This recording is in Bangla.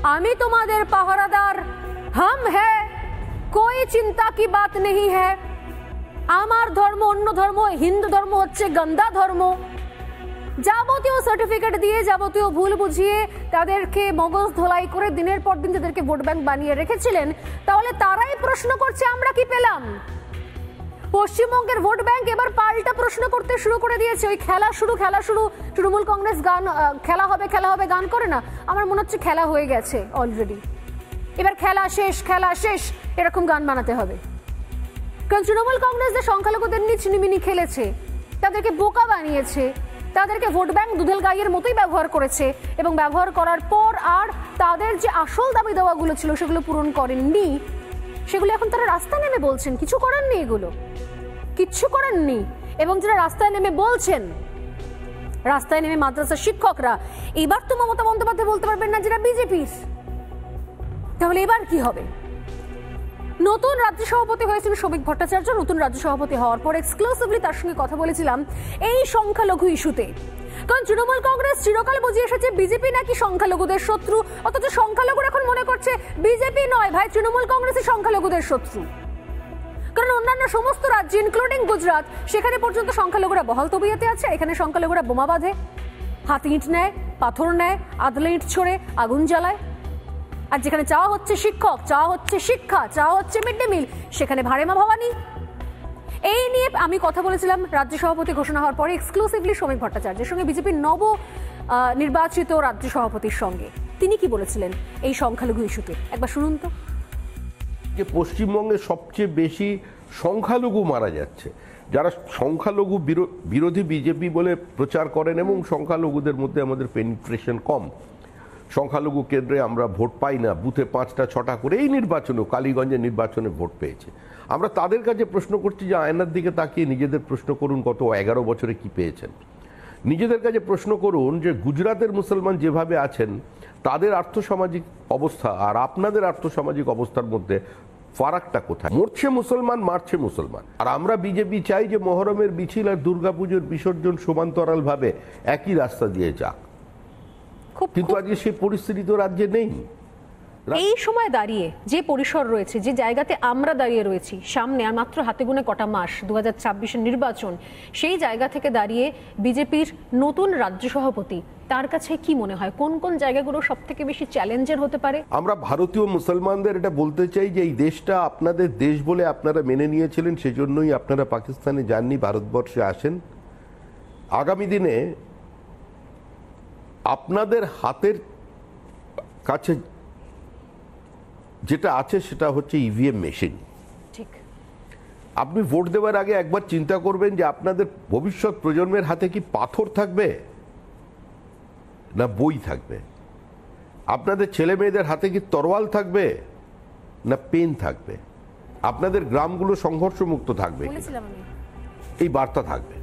আমি তোমাদের পাহারাদার, হাম হ্যায়, কোই চিন্তা কি বাত নেই হ্যায়। আমার ধর্ম অন্য ধর্ম, হিন্দু ধর্ম হচ্ছে গন্দা ধর্ম। যাবতীয় সার্টিফিকেট দিয়ে, যাবতীয় ভুল বুঝিয়ে তাদেরকে মগজ ধোলাই করে দিনের পর দিন তাদেরকে ভোট ব্যাংক বানিয়ে রেখেছিলেন। তাহলে তারাই প্রশ্ন করছে আমরা কি পেলাম। পশ্চিমবঙ্গের ভোট ব্যাংক এবার পাল্টা প্রশ্ন করতে শুরু করে দিয়েছে। ওই খেলা শুরু তৃণমূল কংগ্রেস গান খেলা হবে গান করে না, আমার মনে হচ্ছে খেলা হয়ে গেছে অলরেডি। এবার খেলা শেষ এরকম গান বানাতে হবে। কারণ তৃণমূল কংগ্রেস যে সংখ্যালঘুদের নিয়ে ছিনিমিনি খেলেছে, তাদেরকে বোকা বানিয়েছে, তাদেরকে ভোট ব্যাংক দুধেল গাইয়ের মতোই ব্যবহার করেছে, এবং ব্যবহার করার পর আর তাদের যে আসল দাবি দেওয়াগুলো ছিল সেগুলো পূরণ করেননি। সেগুলো এখন তারা রাস্তায় নেমে বলছেন কিছু করেননি, এগুলো কিচ্ছু করেননি। এবং যারা রাস্তায় নেমে বলছেন, রাস্তায় নেমে মাদ্রাসার শিক্ষকরা, এবার তো মমতা বন্দ্যোপাধ্যায় বলতে পারবেন না যেটা বিজেপির। তাহলে এবার কি হবে? নতুন রাজ্য সভাপতি হয়েছেন শ্রমিক ভট্টাচার্য। নতুন রাজ্য সভাপতি হওয়ার পর এক্সক্লুসিভলি তার সঙ্গে কথা বলেছিলাম এই সংখ্যালঘু ইস্যুতে। কারণ তৃণমূল কংগ্রেস চিরকাল বুঝিয়ে এসেছে বিজেপি নাকি সংখ্যালঘুদের শত্রু, অথচ সংখ্যালঘুরা এখন মনে করছে বিজেপি নয় ভাই, তৃণমূল কংগ্রেসই সংখ্যালঘুদের শত্রু। কারণ অন্যান্য সমস্ত রাজ্য ইনক্লুডিং গুজরাট, সেখানে পর্যন্ত সংখ্যালঘুরা বহাল তবিয়তে আছে। এখানে সংখ্যালঘুরা বোমা বাঁধে, হাতে ইঁট নেয়, পাথর নেয়, আদলে ইঁট ছোড়ে, আগুন জ্বালায়। আর যেখানে চাওয়া হচ্ছে শিক্ষক, চাওয়া হচ্ছে শিক্ষা, চাওয়া হচ্ছে মিড ডে মিল, সেখানে ভাড়েমা ভবানী। এই নিয়ে আমি কথা বলেছিলাম রাজ্য সভাপতি ঘোষণা হওয়ার পরে এক্সক্লুসিভলি শ্রমিক ভট্টাচার্যের সঙ্গে, বিজেপির নব নির্বাচিত রাজ্য সভাপতির সঙ্গে। তিনি কি বলেছিলেন এই সংখ্যালঘু ইস্যুতে, একবার শুনুন তো। যে পশ্চিমবঙ্গে সবচেয়ে বেশি সংখ্যালঘু মারা যাচ্ছে, যারা সংখ্যালঘু বিরোধী বিজেপি বলে প্রচার করেন, এবং সংখ্যালঘুদের মধ্যে আমাদের পেনিট্রেশন কম। সংখ্যালঘু কেন্দ্রে আমরা ভোট পাই না, বুথে 5টা 6টা করে। এই নির্বাচনেও, কালীগঞ্জের নির্বাচনে ভোট পেয়েছে। আমরা তাদের কাছে প্রশ্ন করছি যে আয়নার দিকে তাকিয়ে নিজেদের প্রশ্ন করুন, গত 11 বছরে কি পেয়েছেন। নিজেদের কাছে প্রশ্ন করুন যে গুজরাটের মুসলমান যেভাবে আছেন, তাদের আর্থসামাজিক অবস্থা আর আপনাদের আর্থসামাজিক অবস্থার মধ্যে ফারাকটা কোথায়? মরছে মুসলমান, মারছে মুসলমান। আর আমরা বিজেপি চাই যে মহরমের মিছিল আর দুর্গাপুজোর বিসর্জন সমান্তরালভাবে একই রাস্তা দিয়ে যাক, কিন্তু আজকে সেই পরিস্থিতি তো রাজ্যে নেই। এই সময় দাঁড়িয়ে যে পরিসর রয়েছে, যে জায়গাতে আমরা দাঁড়িয়ে রয়েছি, সামনে আর মাত্র হাতে গোনে কটা মাস 2024-এর নির্বাচন, সেই জায়গা থেকে দাঁড়িয়ে বিজেপির নতুন রাজ্য সভাপতি, তার কাছে কি মনে হয় কোন কোন জায়গাগুলো সব থেকে বেশি চ্যালেঞ্জের হতে পারে? আমরা ভারতীয় মুসলমানদের এটা বলতে চাই যে এই দেশটা আপনাদের দেশ বলে আপনারা মেনে নিয়েছিলেন, সেজন্যই আপনারা পাকিস্তানে যাননি, ভারতবর্ষে আসেন। আগামী দিনে আপনাদের হাতের কাছে যেটা আছে সেটা হচ্ছে ইভিএম মেশিন। ঠিক। আপনি ভোট দেওয়ার আগে একবার চিন্তা করবেন যে আপনাদের ভবিষ্যৎ প্রজন্মের হাতে কি পাথর থাকবে না বই থাকবে? আপনাদের ছেলে মেয়েদের হাতে কি তরোয়াল থাকবে না পেন থাকবে? আপনাদের গ্রামগুলো সংঘর্ষমুক্ত থাকবে, এই বার্তা থাকবে।